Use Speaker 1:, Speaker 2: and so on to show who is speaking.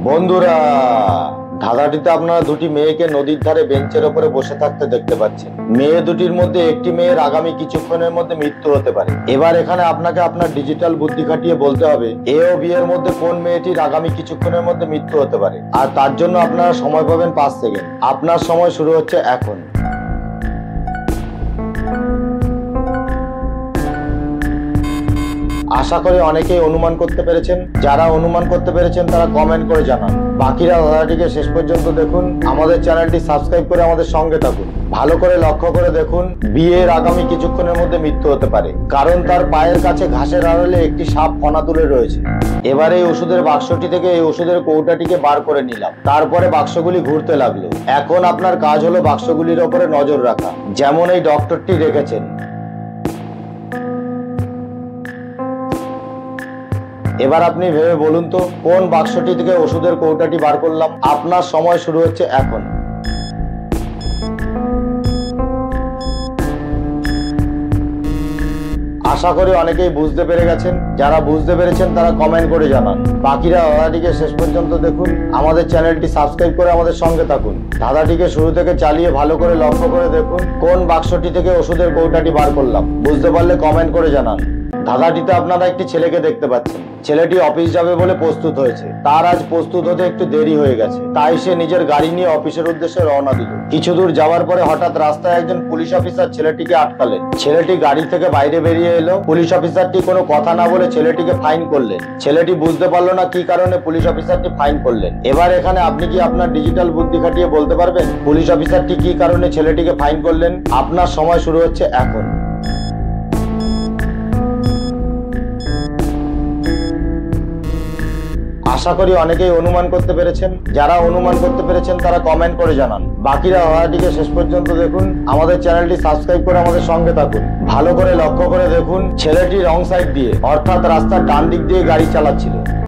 Speaker 1: বন্ধুরা, ধাঁধাটিতে আপনারা দুটি মেয়েকে নদীর ধারে বেঞ্চের ওপরে বসে থাকতে দেখতে পাচ্ছেন। মেয়ে দুটির মধ্যে একটি মেয়ের আগামী কিছুক্ষণের মধ্যে মৃত্যু হতে পারে। এবার এখানে আপনাকে আপনার ডিজিটাল বুদ্ধি খাটিয়ে বলতে হবে এ ও বি এর মধ্যে কোন মেয়েটির আগামী কিছুক্ষণের মধ্যে মৃত্যু হতে পারে। আর তার জন্য আপনারা সময় পাবেন 5 সেকেন্ড। আপনার সময় শুরু হচ্ছে এখন। আশা করি অনেকেই অনুমান করতে পেরেছেন। যারা অনুমান করতে পেরেছেন তারা কমেন্ট করে জানান। বাকিরা ধাঁধাটিকে শেষ পর্যন্ত দেখুন। আমাদের চ্যানেলটি সাবস্ক্রাইব করে আমাদের সঙ্গে থাকুন। ভালো করে লক্ষ্য করে দেখুন, বিয়ের আগামী কিছুক্ষণের মধ্যে মৃত্যু হতে পারে, কারণ তার পায়ের কাছে ঘাসের আড়ালে একটি সাপ ফনা তুলে রয়েছে। এবার এই ওষুধের বাক্সটি থেকে এই ওষুধের কৌটাটিকে বার করে নিলাম। তারপরে বাক্সগুলি ঘুরতে লাগলো। এখন আপনার কাজ হলো বাক্সগুলির ওপরে নজর রাখা, যেমন এই ডক্টরটি রেখেছেন। এবার আপনি ভেবে বলুন তো কোন বাক্সটি থেকে ওষুধের কৌটাটি বার করলাম। আপনার সময় শুরু হচ্ছে এখন। আশা করি অনেকেই বুঝতে পেরে গেছেন। যারা বুঝতে পেরেছেন তারা কমেন্ট করে জানান। বাকিরা ধাঁধাটিকে শেষ পর্যন্ত দেখুন। আমাদের চ্যানেলটি সাবস্ক্রাইব করে আমাদের সঙ্গে থাকুন। ধাঁধাটিকে শুরু থেকে চালিয়ে ভালো করে লক্ষ্য করে দেখুন কোন বাক্সটি থেকে ওষুধের কৌটাটি বার করলাম। বুঝতে পারলে কমেন্ট করে জানান। ধাঁধাটিতে আপনারা একটি ছেলেকে দেখতে পাচ্ছেন। ছেলেটি অফিস যাবে বলে প্রস্তুত হয়েছে। তার আজ প্রস্তুত হতে একটু দেরি হয়ে গেছে, তাই সে নিজের গাড়ি নিয়ে অফিসের উদ্দেশ্যে রওনা দিল। কিছু দূর যাওয়ার পরে হঠাৎ রাস্তায় একজন পুলিশ অফিসার ছেলেটিকে আটকালেন। ছেলেটি গাড়ি থেকে বাইরে বেরিয়ে এলো। পুলিশ অফিসারটি কোনো কথা না বলে ছেলেটিকে ফাইন করলেন। ছেলেটি বুঝতে পারলো না কি কারণে পুলিশ অফিসারটি ফাইন করলেন। এবার এখানে আপনি কি আপনার ডিজিটাল বুদ্ধি খাটিয়ে বলতে পারবেন পুলিশ অফিসারটি কি কারণে ছেলেটিকে ফাইন করলেন? আপনার সময় শুরু হচ্ছে এখন। আশা করি অনেকেই অনুমান করতে পেরেছেন। যারা অনুমান করতে পেরেছেন তারা কমেন্ট করে জানান। বাকিরা ধাঁধাটিকে শেষ পর্যন্ত দেখুন। আমাদের চ্যানেলটি সাবস্ক্রাইব করে আমাদের সঙ্গে থাকুন। ভালো করে লক্ষ্য করে দেখুন, ছেলেটি রং সাইড দিয়ে অর্থাৎ রাস্তার ডান দিক দিয়ে গাড়ি চালাচ্ছিল।